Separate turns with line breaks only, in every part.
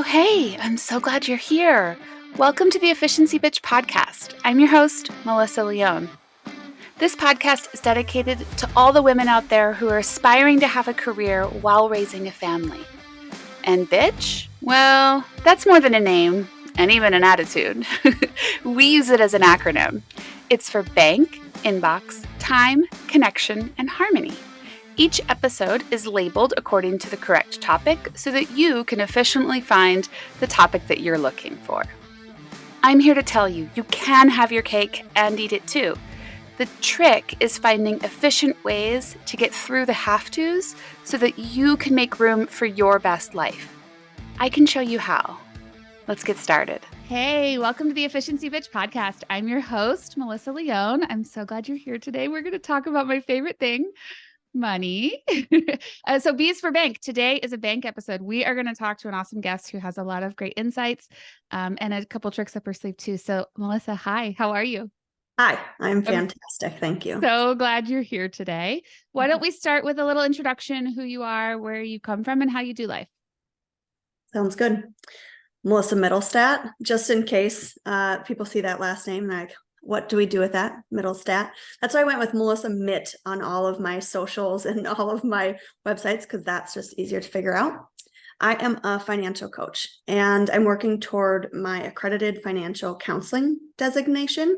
Oh, hey, I'm so glad you're here. Welcome to the Efficiency Bitch podcast. I'm your host, Melissa Leone. This podcast is dedicated to all the women out there who are aspiring to have a career while raising a family. And bitch? Well, that's more than a name and even an attitude. We use it as an acronym. It's for bank, inbox, time, connection, and harmony. Each episode is labeled according to the correct topic so that you can efficiently find the topic that you're looking for. I'm here to tell you, you can have your cake and eat it too. The trick is finding efficient ways to get through the have-tos so that you can make room for your best life. I can show you how. Let's get started. Hey, welcome to the Efficiency Bitch podcast. I'm your host, Melissa Leone. I'm so glad you're here today. We're going to talk about my favorite thing, money. So B is for bank. Today is a bank episode. We are going to talk to an awesome guest who has a lot of great insights and a couple tricks up her sleeve too. So Melissa, hi, how are you?
Hi, I'm fantastic. Thank you.
So glad you're here today. Why don't we start with a little introduction, who you are, where you come from, and how you do life?
Sounds good. Melissa Mittelstat, just in case people see that last name, like, what do we do with that? Mittelstaedt. That's why I went with Melissa Mitt on all of my socials and all of my websites, because that's just easier to figure out. I am a financial coach, and I'm working toward my accredited financial counseling designation.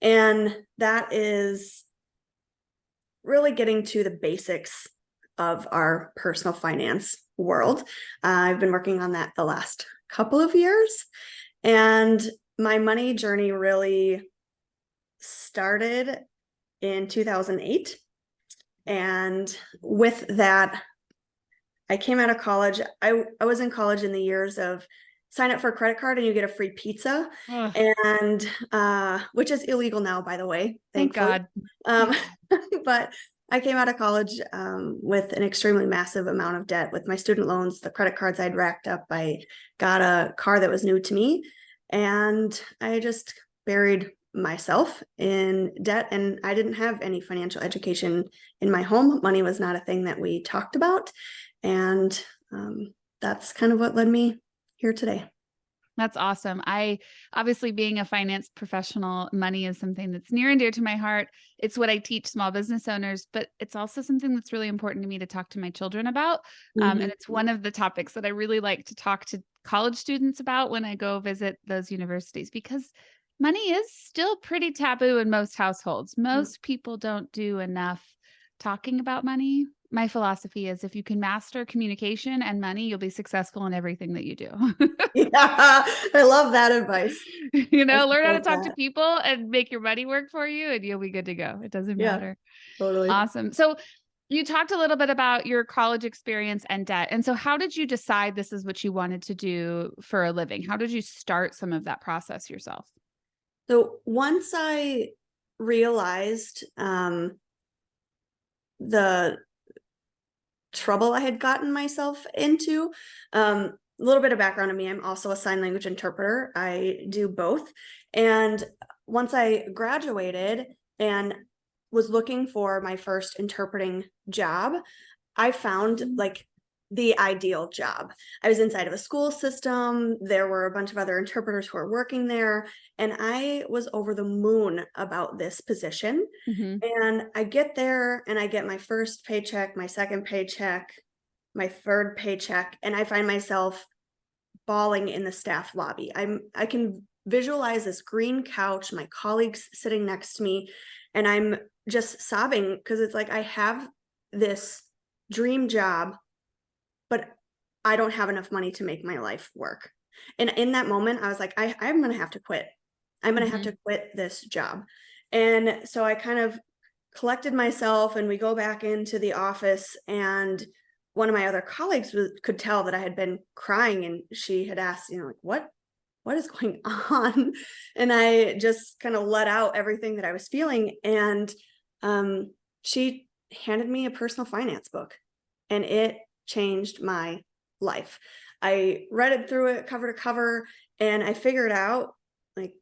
And that is really getting to the basics of our personal finance world. I've been working on that the last couple of years, and my money journey really started in 2008. And with that, I came out of college. I was in college in the years of sign up for a credit card and you get a free pizza, and which is illegal now, by the way.
Thank God.
But I came out of college with an extremely massive amount of debt with my student loans, the credit cards I'd racked up. I got a car that was new to me, and I just buried myself in debt, and I didn't have any financial education in my home. Money was not a thing that we talked about, and that's kind of what led me here today.
That's awesome. I obviously, being a finance professional, money is something that's near and dear to my heart. It's what I teach small business owners, but it's also something that's really important to me to talk to my children about. And it's one of the topics that I really like to talk to college students about when I go visit those universities, because money is still pretty taboo in most households. Most people don't do enough talking about money. My philosophy is, if you can master communication and money, you'll be successful in everything that you do.
Yeah, I love that advice.
Learn how to talk to people and make your money work for you, and you'll be good to go. It doesn't matter.
Totally.
Awesome. So you talked a little bit about your college experience and debt. And so how did you decide this is what you wanted to do for a living? How did you start some of that process yourself?
So once I realized the trouble I had gotten myself into, a little bit of background on me, I'm also a sign language interpreter. I do both. And once I graduated and was looking for my first interpreting job, I found like the ideal job. I was inside of a school system. There were a bunch of other interpreters who were working there, and I was over the moon about this position. And I get there and I get my first paycheck, my second paycheck, my third paycheck, and I find myself bawling in the staff lobby. I can visualize this green couch, my colleagues sitting next to me, and I'm just sobbing because it's like, I have this dream job, but I don't have enough money to make my life work. And in that moment, I was like, I'm going to have to quit. I'm going to have to quit this job. And so I kind of collected myself, and we go back into the office, and one of my other colleagues could tell that I had been crying, and she had asked, like, what is going on? And I just kind of let out everything that I was feeling. And she handed me a personal finance book, and it changed my life. I read it through it cover to cover, and I figured out, like,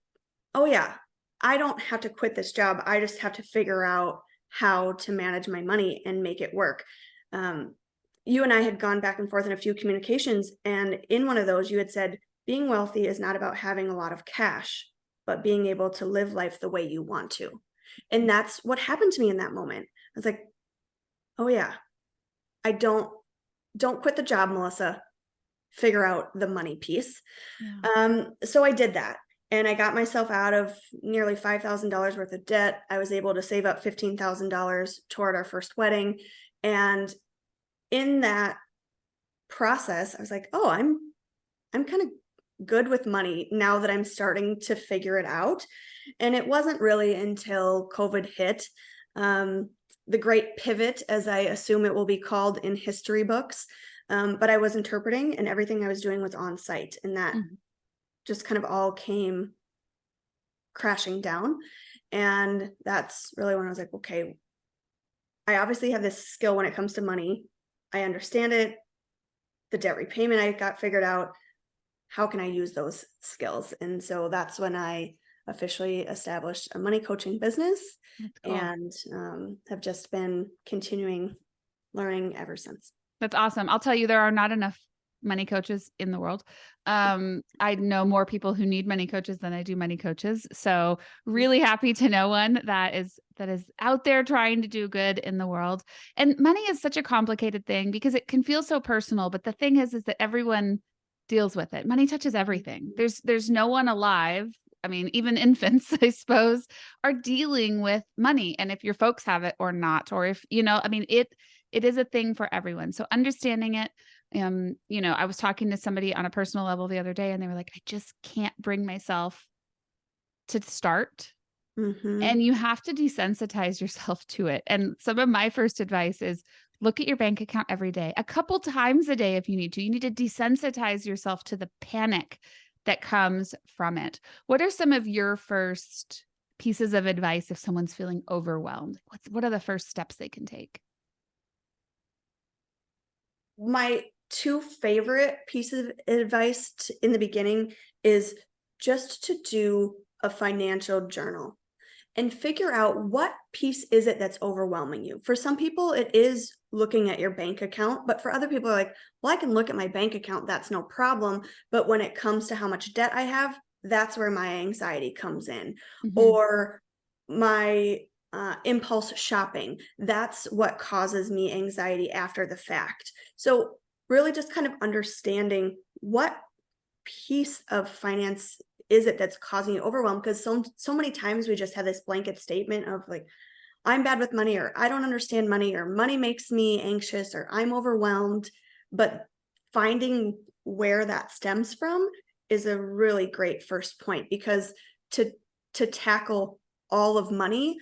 oh yeah, I don't have to quit this job. I just have to figure out how to manage my money and make it work. you and I had gone back and forth in a few communications, and in one of those you had said, being wealthy is not about having a lot of cash, but being able to live life the way you want to. And that's what happened to me in that moment. I was like, oh yeah, I don't quit the job, Melissa. Figure out the money piece.
Yeah.
So I did that. And I got myself out of nearly $5,000 worth of debt. I was able to save up $15,000 toward our first wedding. And in that process, I was like, oh, I'm kind of good with money now that I'm starting to figure it out. And it wasn't really until COVID hit, the great pivot, as I assume it will be called in history books. But I was interpreting, and everything I was doing was on site, and that just kind of all came crashing down. And that's really when I was like, okay, I obviously have this skill when it comes to money. I understand it. The debt repayment I got figured out. How can I use those skills? And so that's when I officially established a money coaching business.
That's cool.
And have just been continuing learning ever since.
That's awesome. I'll tell you, there are not enough money coaches in the world. I know more people who need money coaches than I do money coaches. So really happy to know one that is out there trying to do good in the world. And money is such a complicated thing because it can feel so personal. But the thing is that everyone deals with it. Money touches everything. There's no one alive. I mean, even infants, I suppose, are dealing with money. And if your folks have it or not, or if, I mean, it is a thing for everyone. So understanding it, I was talking to somebody on a personal level the other day, and they were like, I just can't bring myself to start. And you have to desensitize yourself to it. And some of my first advice is look at your bank account every day, a couple times a day if you need to. You need to desensitize yourself to the panic that comes from it. What are some of your first pieces of advice if someone's feeling overwhelmed? What are the first steps they can take?
My two favorite pieces of advice in the beginning is just to do a financial journal and figure out what piece is it that's overwhelming you. For some people, it is looking at your bank account, but for other people, are like, well, I can look at my bank account, that's no problem. But when it comes to how much debt I have, that's where my anxiety comes in. Or my impulse shopping, that's what causes me anxiety after the fact. So really just kind of understanding what piece of finance is it that's causing you overwhelm, because so many times we just have this blanket statement of like, I'm bad with money, or I don't understand money, or money makes me anxious, or I'm overwhelmed. But finding where that stems from is a really great first point, because to tackle all of money,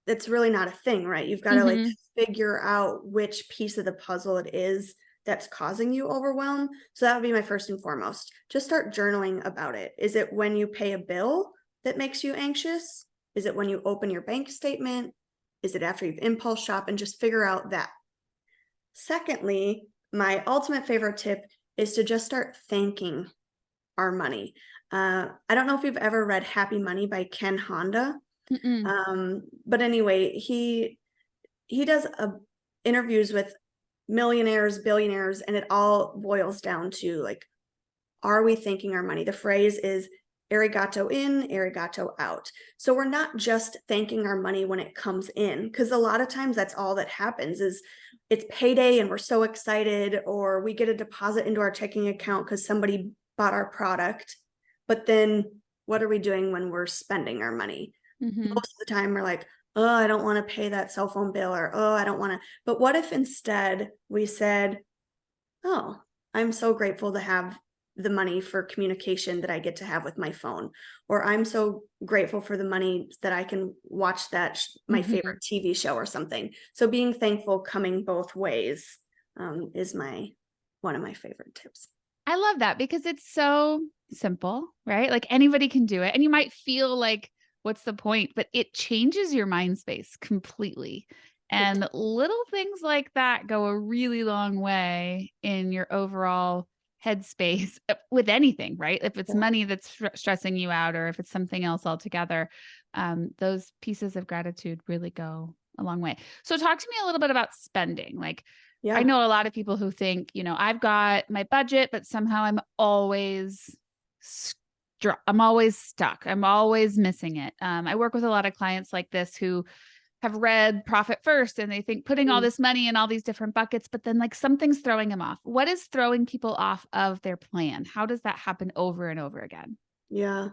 that's really not a thing, right? You've got to like figure out which piece of the puzzle it is that's causing you overwhelm. So that would be my first and foremost. Just start journaling about it. Is it when you pay a bill that makes you anxious? Is it when you open your bank statement? Is it after you've impulse shop? And just figure out that. Secondly, my ultimate favorite tip is to just start thanking our money. I don't know if you've ever read Happy Money by Ken Honda. But anyway, he does interviews with millionaires, billionaires, and it all boils down to like, are we thanking our money? The phrase is arigato in, arigato out. So we're not just thanking our money when it comes in, because a lot of times that's all that happens is it's payday and we're so excited, or we get a deposit into our checking account because somebody bought our product. But then what are we doing when we're spending our money? Most of the time we're like, oh, I don't want to pay that cell phone bill, or, oh, I don't want to. But what if instead we said, oh, I'm so grateful to have the money for communication that I get to have with my phone, or I'm so grateful for the money that I can watch that my favorite TV show or something. So being thankful coming both ways is one of my favorite tips.
I love that because it's so simple, right? Like anybody can do it. And you might feel like, what's the point? But it changes your mind space completely. And little things like that go a really long way in your overall headspace with anything, right? If it's money that's stressing you out, or if it's something else altogether, those pieces of gratitude really go a long way. So talk to me a little bit about spending. Like, I know a lot of people who think, I've got my budget, but somehow I'm always stuck. I'm always missing it. I work with a lot of clients like this who have read Profit First and they think putting all this money in all these different buckets, but then like something's throwing them off. What is throwing people off of their plan? How does that happen over and over again?
Yeah.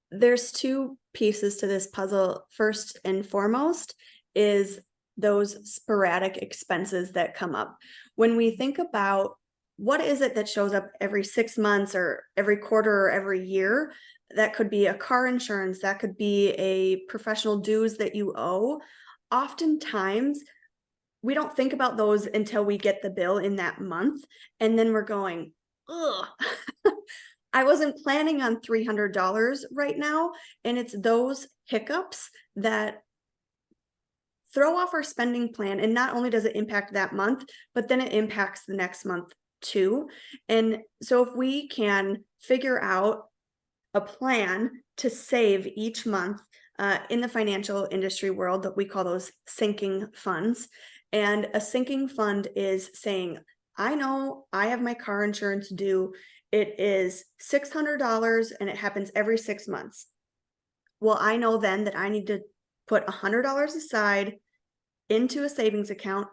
There's two pieces to this puzzle. First and foremost is those sporadic expenses that come up. When we think about what is it that shows up every 6 months or every quarter or every year, that could be a car insurance, that could be a professional dues that you owe. Oftentimes, we don't think about those until we get the bill in that month. And then we're going, ugh, I wasn't planning on $300 right now. And it's those hiccups that throw off our spending plan. And not only does it impact that month, but then it impacts the next month too. And so if we can figure out a plan to save each month, in the financial industry world, that we call those sinking funds. And a sinking fund is saying, I know I have my car insurance due. It is $600 and it happens every 6 months. Well, I know then that I need to put $100 aside into a savings account,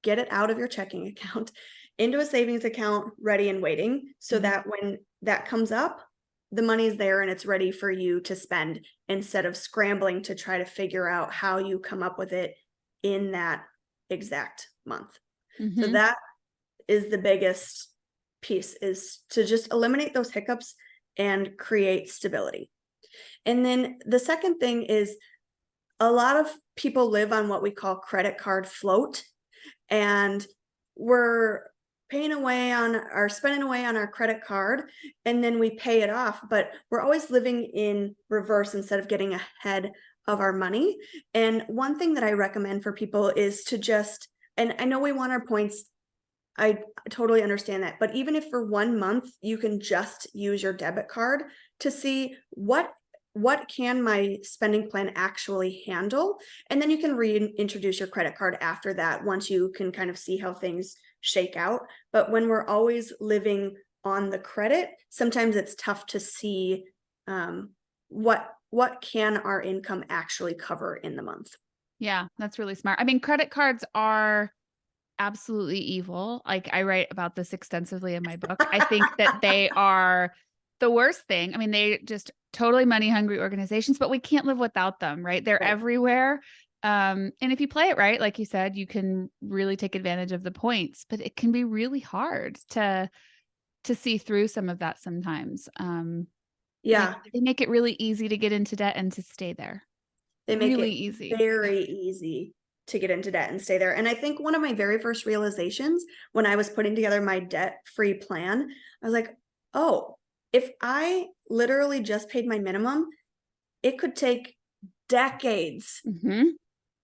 get it out of your checking account, into a savings account, ready and waiting, so that when that comes up, the money's there and it's ready for you to spend, instead of scrambling to try to figure out how you come up with it in that exact month. So that is the biggest piece, is to just eliminate those hiccups and create stability. And then the second thing is, a lot of people live on what we call credit card float, and we're paying away on or spending away on our credit card, and then we pay it off, but we're always living in reverse instead of getting ahead of our money. And one thing that I recommend for people is to just, and I know we want our points, I totally understand that, but even if for 1 month you can just use your debit card to see what can my spending plan actually handle, and then you can reintroduce your credit card after that, once you can kind of see how things shake out. But when we're always living on the credit, sometimes it's tough to see what can our income actually cover in the month.
Yeah, that's really smart. I mean, credit cards are absolutely evil. Like, I write about this extensively in my book. I think that they are the worst thing. I mean, they just totally money hungry organizations, but we can't live without them, right? They're everywhere. And if you play it right, like you said, you can really take advantage of the points, but it can be really hard to see through some of that sometimes. They make it really easy to get into debt and to stay there.
They make
really
it
easy.
very easy to get into debt and stay there. And I think one of my very first realizations when I was putting together my debt-free plan, I was like, oh, if I literally just paid my minimum, it could take decades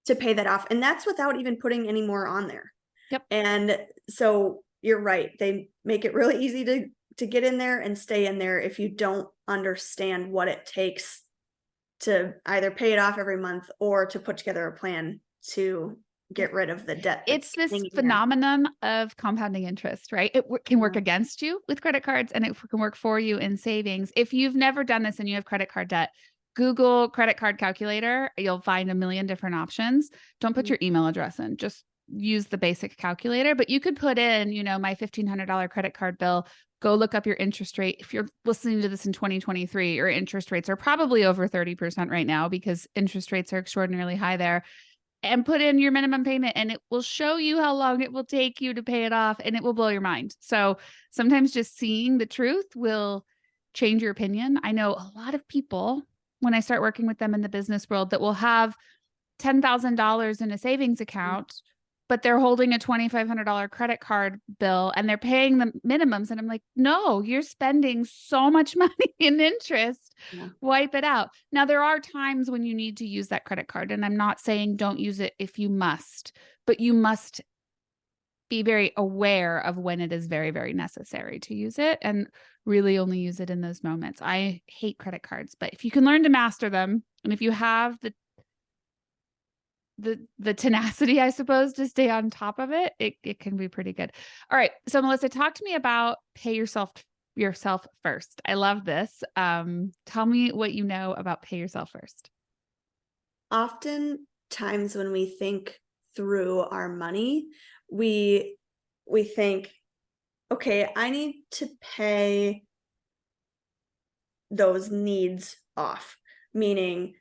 to pay that off. And that's without even putting any more on there.
Yep.
And so you're right. They make it really easy to get in there and stay in there if you don't understand what it takes to either pay it off every month or to put together a plan to get rid of the debt.
It's this phenomenon of compounding interest, right? It can work against you with credit cards, and it can work for you in savings. If you've never done this and you have credit card debt, Google credit card calculator. You'll find a million different options. Don't put your email address in. Just use the basic calculator. But you could put in, my $1,500 credit card bill. Go look up your interest rate. If you're listening to this in 2023, your interest rates are probably over 30% right now, because interest rates are extraordinarily high there. And put in your minimum payment, and it will show you how long it will take you to pay it off, and it will blow your mind. So sometimes just seeing the truth will change your opinion. I know a lot of people, when I start working with them in the business world, that will have $10,000 in a savings account, but they're holding a $2,500 credit card bill and they're paying the minimums. And I'm like, no, you're spending so much money in interest. Wipe it out. Now, there are times when you need to use that credit card, and I'm not saying don't use it if you must, but you must be very aware of when it is very, very necessary to use it, and really only use it in those moments. I hate credit cards, but if you can learn to master them, and if you have the tenacity, I suppose, to stay on top of it, it can be pretty good. All right. So Melissa, talk to me about pay yourself first. I love this. Tell me what you know about pay yourself first.
Oftentimes when we think through our money, we think, okay, I need to pay those needs off, meaning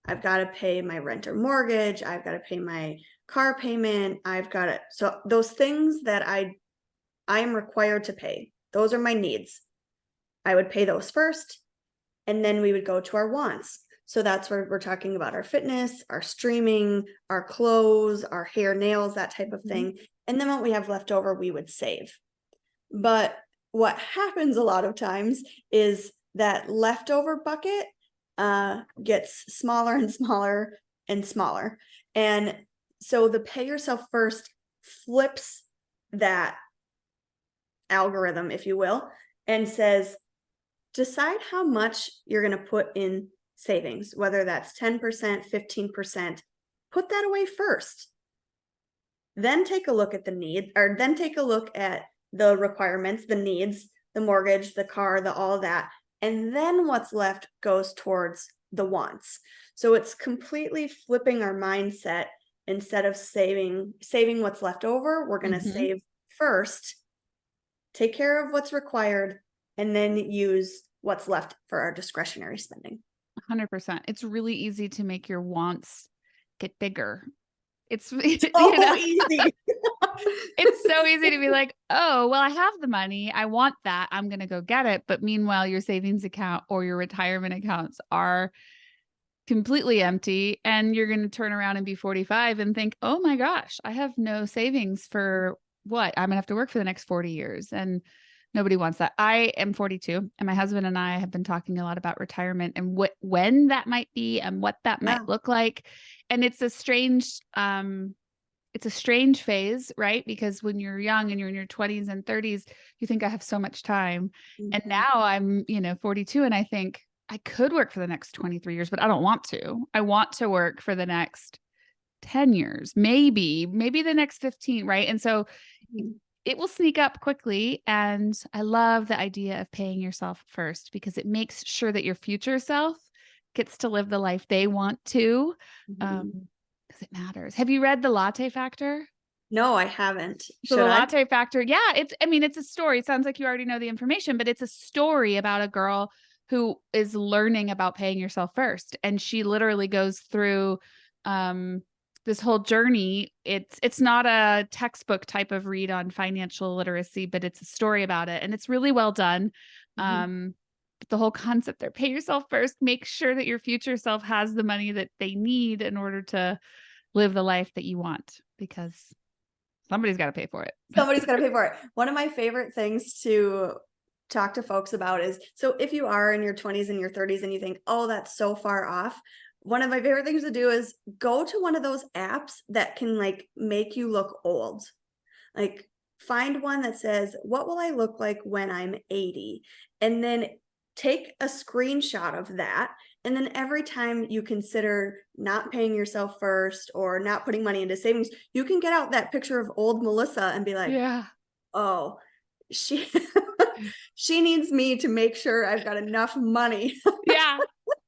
I've got to pay my rent or mortgage, I've got to pay my car payment, so those things that I am required to pay, those are my needs. I would pay those first, and then we would go to our wants. So that's where we're talking about our fitness, our streaming, our clothes, our hair, nails, that type of thing. And then what we have left over, we would save. But what happens a lot of times is that leftover bucket gets smaller and smaller and smaller. And so the pay yourself first flips that algorithm, if you will, and says, decide how much you're going to put in savings, whether that's 10%, 15%, put that away first. Then take a look at then take a look at the requirements, the needs, the mortgage, the car, all that. And then what's left goes towards the wants. So it's completely flipping our mindset. Instead of saving what's left over, we're going to save first, take care of what's required, and then use what's left for our discretionary spending.
100%. It's really easy to make your wants get bigger. It's so
easy.
It's so easy to be like, oh, well, I have the money. I want that. I'm going to go get it. But meanwhile, your savings account or your retirement accounts are completely empty. And you're going to turn around and be 45 and think, oh my gosh, I have no savings for what? I'm going to have to work for the next 40 years. And nobody wants that. I am 42 and my husband and I have been talking a lot about retirement and when that might be and what that might look like. And it's a strange phase, right? Because when you're young and you're in your 20s and 30s, you think I have so much time. And now I'm, 42 and I think I could work for the next 23 years, but I don't want to. I want to work for the next 10 years, maybe the next 15, right? And so it will sneak up quickly. And I love the idea of paying yourself first because it makes sure that your future self gets to live the life they want to. Because it matters. Have you read The Latte Factor?
No, I haven't.
So The Latte Factor, yeah, it's a story. It sounds like you already know the information, but it's a story about a girl who is learning about paying yourself first. And she literally goes through this whole journey. It's not a textbook type of read on financial literacy, but it's a story about it. And it's really well done. The whole concept there, pay yourself first, make sure that your future self has the money that they need in order to live the life that you want, because somebody's got to pay for it.
Somebody's got to pay for it. One of my favorite things to talk to folks about is, so if you are in your 20s and your 30s and you think, oh, that's so far off, one of my favorite things to do is go to one of those apps that can like make you look old. Like find one that says, what will I look like when I'm 80? And then take a screenshot of that. And then every time you consider not paying yourself first or not putting money into savings, you can get out that picture of old Melissa and be like, oh, she needs me to make sure I've got enough money.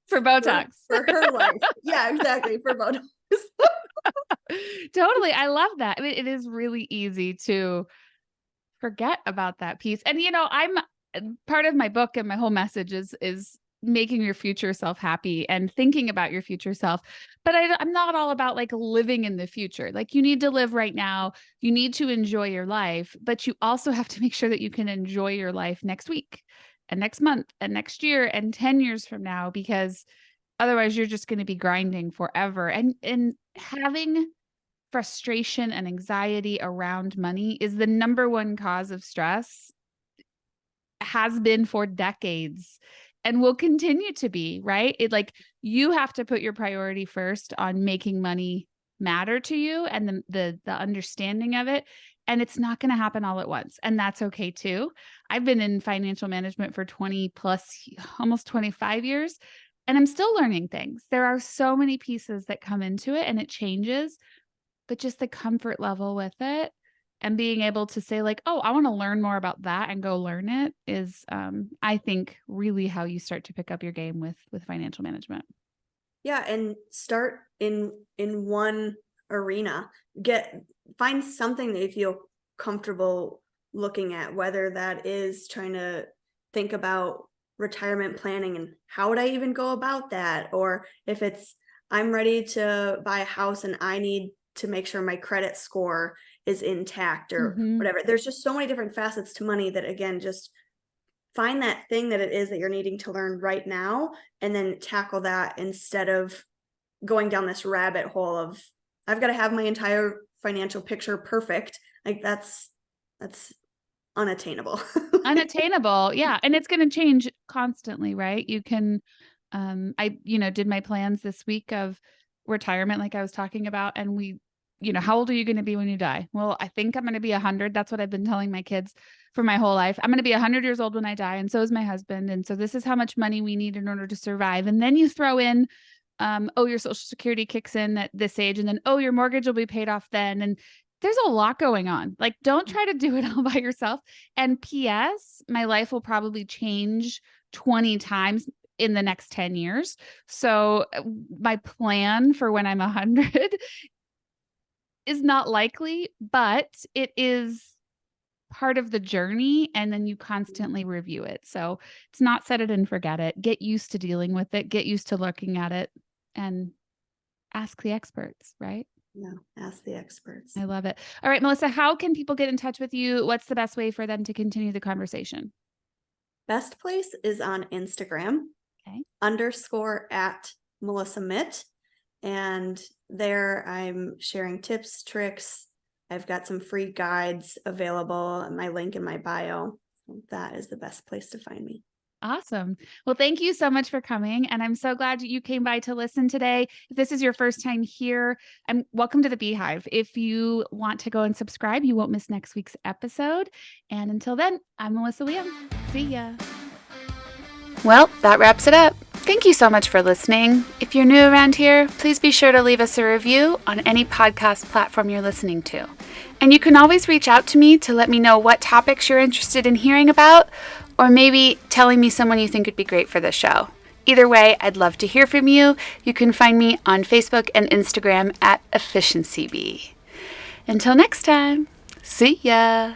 For Botox.
For her life. Yeah, exactly. For Botox.
Totally. I love that. I mean, it is really easy to forget about that piece. And, I'm part of my book and my whole message is making your future self happy and thinking about your future self. But I'm not all about like living in the future. Like you need to live right now. You need to enjoy your life, but you also have to make sure that you can enjoy your life next week and next month and next year and 10 years from now, because otherwise you're just going to be grinding forever. And having frustration and anxiety around money is the number one cause of stress, has been for decades and will continue to be, right? You have to put your priority first on making money matter to you and the understanding of it. And it's not going to happen all at once. And that's okay too. I've been in financial management for 20 plus, almost 25 years. And I'm still learning things. There are so many pieces that come into it and it changes, but just the comfort level with it and being able to say like, oh, I want to learn more about that and go learn it is, I think, really how you start to pick up your game with financial management.
Yeah, and start in one arena. Find something that you feel comfortable looking at, whether that is trying to think about retirement planning and how would I even go about that, or if it's I'm ready to buy a house and I need to make sure my credit score is intact or whatever. There's just so many different facets to money that, again, just find that thing that it is that you're needing to learn right now and then tackle that instead of going down this rabbit hole of I've got to have my entire financial picture perfect. Like that's unattainable.
Unattainable. Yeah. And it's going to change constantly, right? You can, I, did my plans this week of retirement, like I was talking about, and how old are you going to be when you die? Well, I think I'm going to be 100. That's what I've been telling my kids for my whole life. I'm going to be 100 years old when I die. And so is my husband. And so this is how much money we need in order to survive. And then you throw in, your Social Security kicks in at this age, and then, your mortgage will be paid off then. And there's a lot going on. Like, don't try to do it all by yourself. And P.S., my life will probably change 20 times in the next 10 years. So my plan for when I'm 100 is not likely, but it is part of the journey. And then you constantly review it. So it's not set it and forget it. Get used to dealing with it. Get used to looking at it and ask the experts, right?
Yeah, ask the experts.
I love it. All right, Melissa, how can people get in touch with you? What's the best way for them to continue the conversation?
Best place is on Instagram,
Okay.
_@ Melissa Mitt. And there I'm sharing tips, tricks. I've got some free guides available, my link in my bio. That is the best place to find me.
Awesome. Well, thank you so much for coming. And I'm so glad you came by to listen today. If this is your first time here, welcome to the Beehive. If you want to go and subscribe, you won't miss next week's episode. And until then, I'm Melissa Leon. See ya. Well, that wraps it up. Thank you so much for listening. If you're new around here, please be sure to leave us a review on any podcast platform you're listening to. And you can always reach out to me to let me know what topics you're interested in hearing about, or maybe telling me someone you think would be great for the show. Either way, I'd love to hear from you. You can find me on Facebook and Instagram at EfficiencyBee. Until next time, see ya.